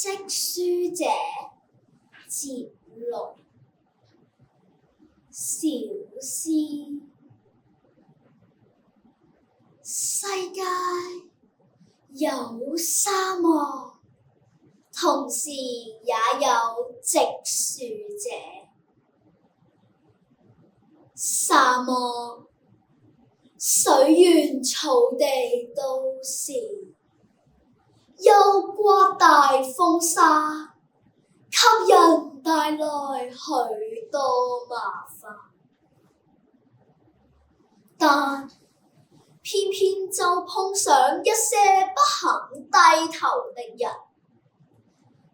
織書者節錄。小詩。世界有沙漠，同時也有織書者。沙漠、水源、草地都是，又刮大風沙，給人帶來許多麻煩。但偏偏就碰上一些不肯低頭的人，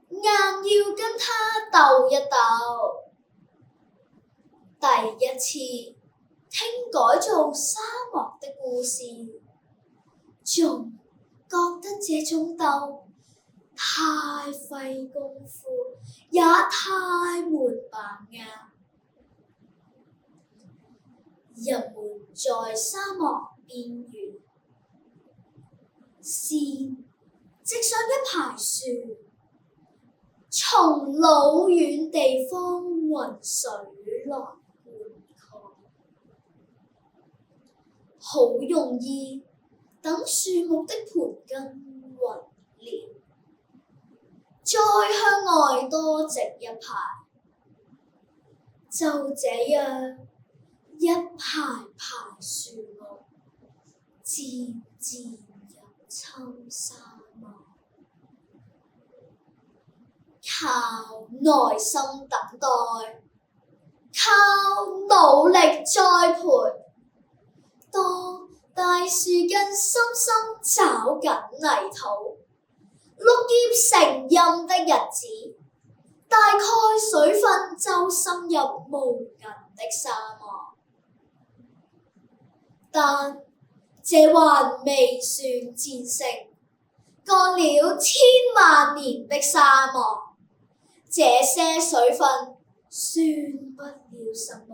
硬要跟他鬥一鬥。第一次聽改造沙漠的故事，總覺得這種鬥太費功夫，也太沒把握。人們在沙漠邊緣，先織上一排樹，從老遠地方運水來灌溉，好容易等樹木的盤根混了，再向外多織一排，就這樣一排排樹木，漸漸入侵沙漠。靠耐心等待，靠努力栽培，當大樹根深深抓緊泥土，綠葉成蔭的日子，大概水分就滲入無垠的沙漠。但這還未算戰勝，幹了千萬年的沙漠，這些水分算不了什麼，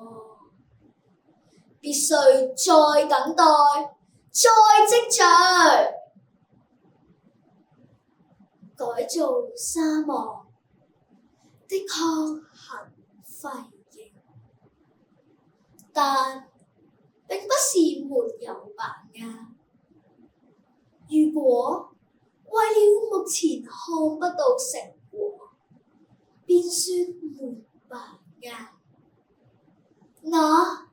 必須再等待，再積聚。改造沙漠的確很費勁，但並不是沒有把握。如果為了目前看不到成果，便說沒把握，那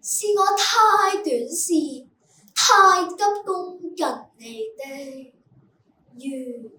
是我太短視、太急功近利的緣